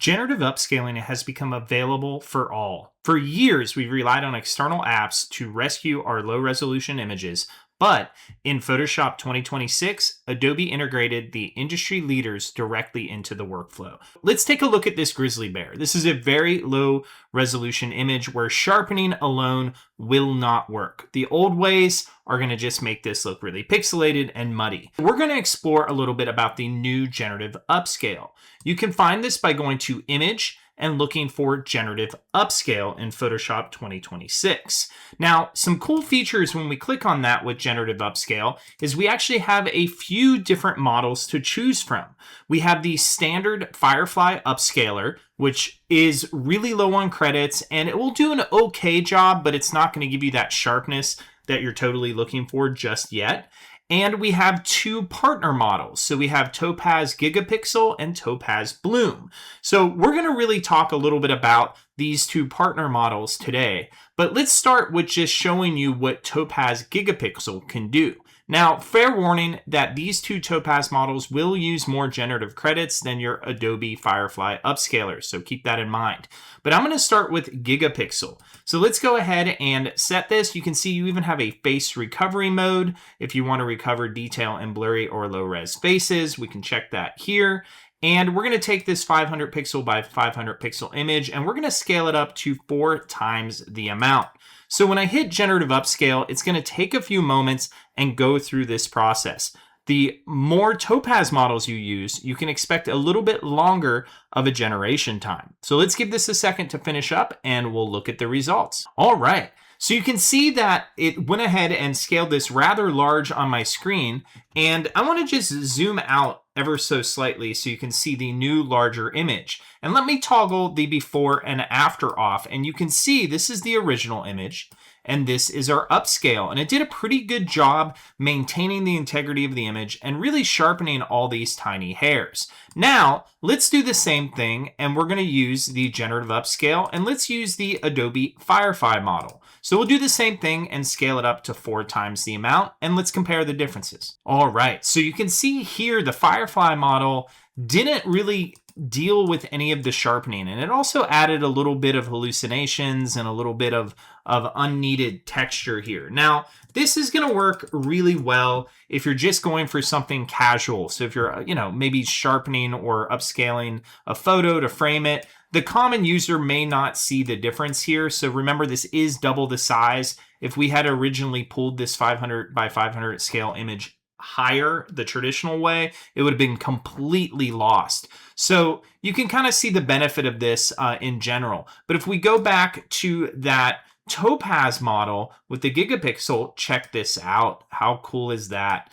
Generative upscaling has become available for all. For years, we've relied on external apps to rescue our low resolution images, but in Photoshop 2026, Adobe integrated the industry leaders directly into the workflow. Let's take a look at this grizzly bear. This is a very low resolution image where sharpening alone will not work. The old ways are going to just make this look really pixelated and muddy. We're going to explore a little bit about the new generative upscale. You can find this by going to Image and looking for Generative Upscale in Photoshop 2026. Now, some cool features when we click on that with Generative Upscale is we actually have a few different models to choose from. We have the standard Firefly Upscaler, which is really low on credits, and it will do an okay job, but it's not going to give you that sharpness that you're totally looking for just yet. And we have two partner models. So we have Topaz Gigapixel and Topaz Bloom. So we're going to really talk a little bit about these two partner models today. But let's start with just showing you what Topaz Gigapixel can do. Now, fair warning that these two Topaz models will use more generative credits than your Adobe Firefly upscalers, so keep that in mind. But I'm going to start with Gigapixel. So let's go ahead and set this. You can see you even have a face recovery mode. If you want to recover detail in blurry or low res faces, we can check that here. And we're going to take this 500 pixel by 500 pixel image and we're going to scale it up to 4 times the amount. So when I hit Generative Upscale, it's going to take a few moments and go through this process. The more Topaz models you use, you can expect a little bit longer of a generation time. So let's give this a second to finish up and we'll look at the results. All right. So you can see that it went ahead and scaled this rather large on my screen. And I want to just zoom out ever so slightly so you can see the new larger image. And let me toggle the before and after off. And you can see this is the original image and this is our upscale. And it did a pretty good job maintaining the integrity of the image and really sharpening all these tiny hairs. Now, let's do the same thing and we're going to use the generative upscale and let's use the Adobe Firefly model. So we'll do the same thing and scale it up to 4 times the amount and let's compare the differences. All right, so you can see here the Firefly model didn't really deal with any of the sharpening, and it also added a little bit of hallucinations and a little bit of unneeded texture here. Now, this is going to work really well if you're just going for something casual. So if you're, maybe sharpening or upscaling a photo to frame it, the common user may not see the difference here. So remember, this is double the size. If we had originally pulled this 500 by 500 scale image higher the traditional way, it would have been completely lost. So you can kind of see the benefit of this in general. But if we go back to that Topaz model with the Gigapixel, check this out. How cool is that?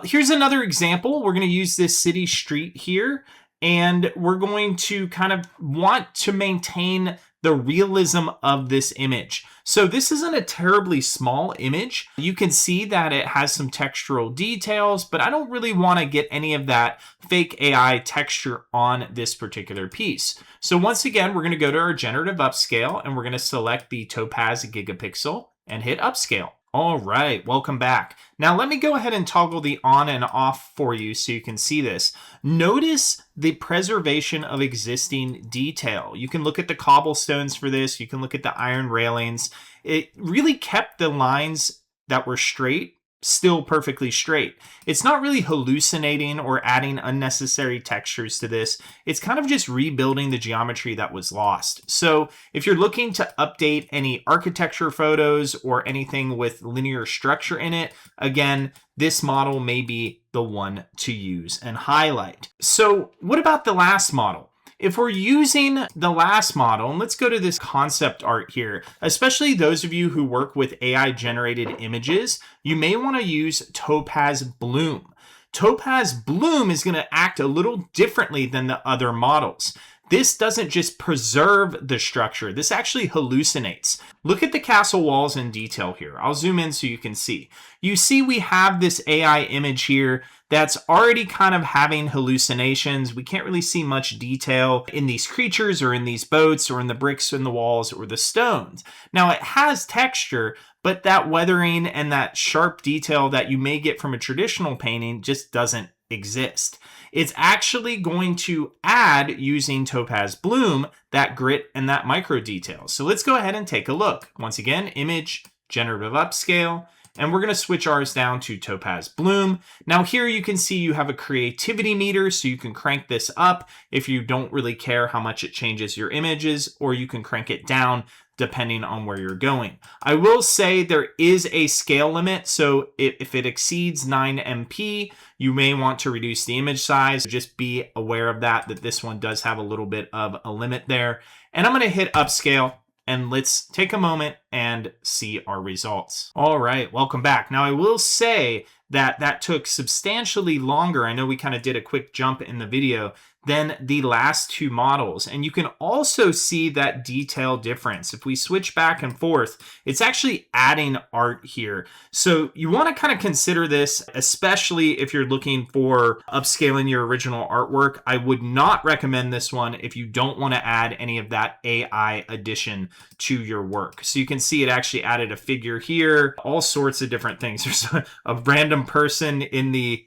Here's another example. We're going to use this city street here, and we're going to kind of want to maintain the realism of this image. So this isn't a terribly small image. You can see that it has some textural details, but I don't really want to get any of that fake AI texture on this particular piece. So once again, we're going to go to our generative upscale and we're going to select the Topaz Gigapixel and hit upscale. All right, welcome back. Now let me go ahead and toggle the on and off for you so you can see this. Notice the preservation of existing detail. You can look at the cobblestones for this. You can look at the iron railings. It really kept the lines that were straight still perfectly straight. It's not really hallucinating or adding unnecessary textures to this. It's kind of just rebuilding the geometry that was lost. So if you're looking to update any architecture photos or anything with linear structure in it, again, this model may be the one to use and highlight. So what about the last model? If we're using the last model, and let's go to this concept art here, especially those of you who work with AI generated images, you may want to use Topaz Bloom. Topaz Bloom is going to act a little differently than the other models. This doesn't just preserve the structure, this actually hallucinates. Look at the castle walls in detail here. I'll zoom in so you can see. You see we have this AI image here that's already kind of having hallucinations. We can't really see much detail in these creatures or in these boats or in the bricks in the walls or the stones. Now it has texture, but that weathering and that sharp detail that you may get from a traditional painting just doesn't exist. It's actually going to add, using Topaz Bloom, that grit and that micro detail. So let's go ahead and take a look. Once again, image, generative upscale, and we're going to switch ours down to Topaz Bloom. Now here you can see you have a creativity meter, so you can crank this up if you don't really care how much it changes your images, or you can crank it down depending on where you're going. I will say there is a scale limit, so if it exceeds 9 MP, you may want to reduce the image size. Just be aware of that this one does have a little bit of a limit there. And I'm going to hit upscale, and let's take a moment and see our results. All right, welcome back. Now I will say that took substantially longer. I know we kind of did a quick jump in the video than the last two models. And you can also see that detail difference. If we switch back and forth, it's actually adding art here. So you want to kind of consider this, especially if you're looking for upscaling your original artwork. I would not recommend this one if you don't want to add any of that AI addition to your work. So you can see it actually added a figure here, all sorts of different things. There's a random person in the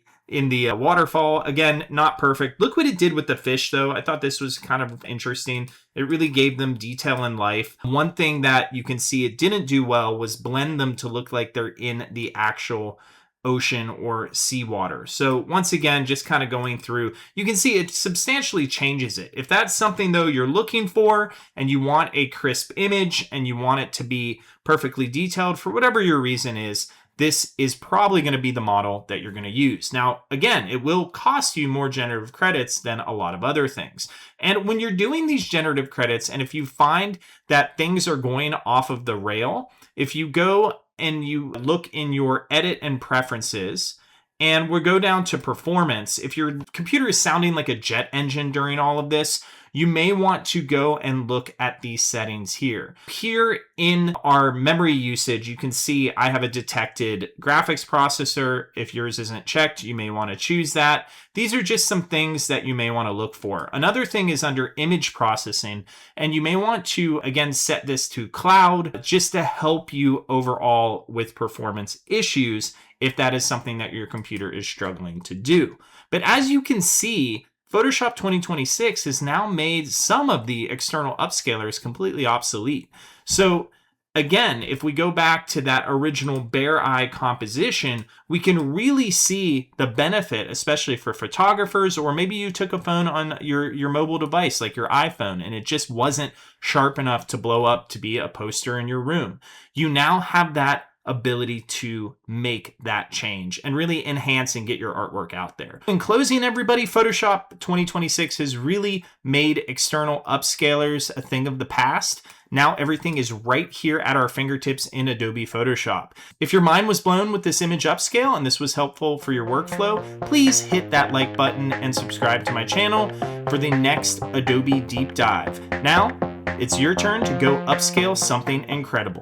waterfall. Again, not perfect. Look what it did with the fish, though. I thought this was kind of interesting. It really gave them detail in life. One thing that you can see it didn't do well was blend them to look like they're in the actual ocean or seawater. So once again, just kind of going through, you can see it substantially changes it. If that's something, though, you're looking for and you want a crisp image and you want it to be perfectly detailed for whatever your reason is, this is probably going to be the model that you're going to use. Now, again, it will cost you more generative credits than a lot of other things. And when you're doing these generative credits, and if you find that things are going off of the rail, if you go and you look in your edit and preferences, and we'll go down to performance, if your computer is sounding like a jet engine during all of this, you may want to go and look at these settings here. Here in our memory usage, you can see I have a detected graphics processor. If yours isn't checked, you may want to choose that. These are just some things that you may want to look for. Another thing is under image processing, and you may want to, again, set this to cloud just to help you overall with performance issues if that is something that your computer is struggling to do. But as you can see, Photoshop 2026 has now made some of the external upscalers completely obsolete. So again, if we go back to that original bare eye composition, we can really see the benefit, especially for photographers, or maybe you took a phone on your mobile device like your iPhone and it just wasn't sharp enough to blow up to be a poster in your room. You now have that ability to make that change and really enhance and get your artwork out there. In closing, everybody, Photoshop 2026 has really made external upscalers a thing of the past. Now everything is right here at our fingertips in Adobe Photoshop. If your mind was blown with this image upscale and this was helpful for your workflow, please hit that like button and subscribe to my channel for the next Adobe deep dive. Now, it's your turn to go upscale something incredible.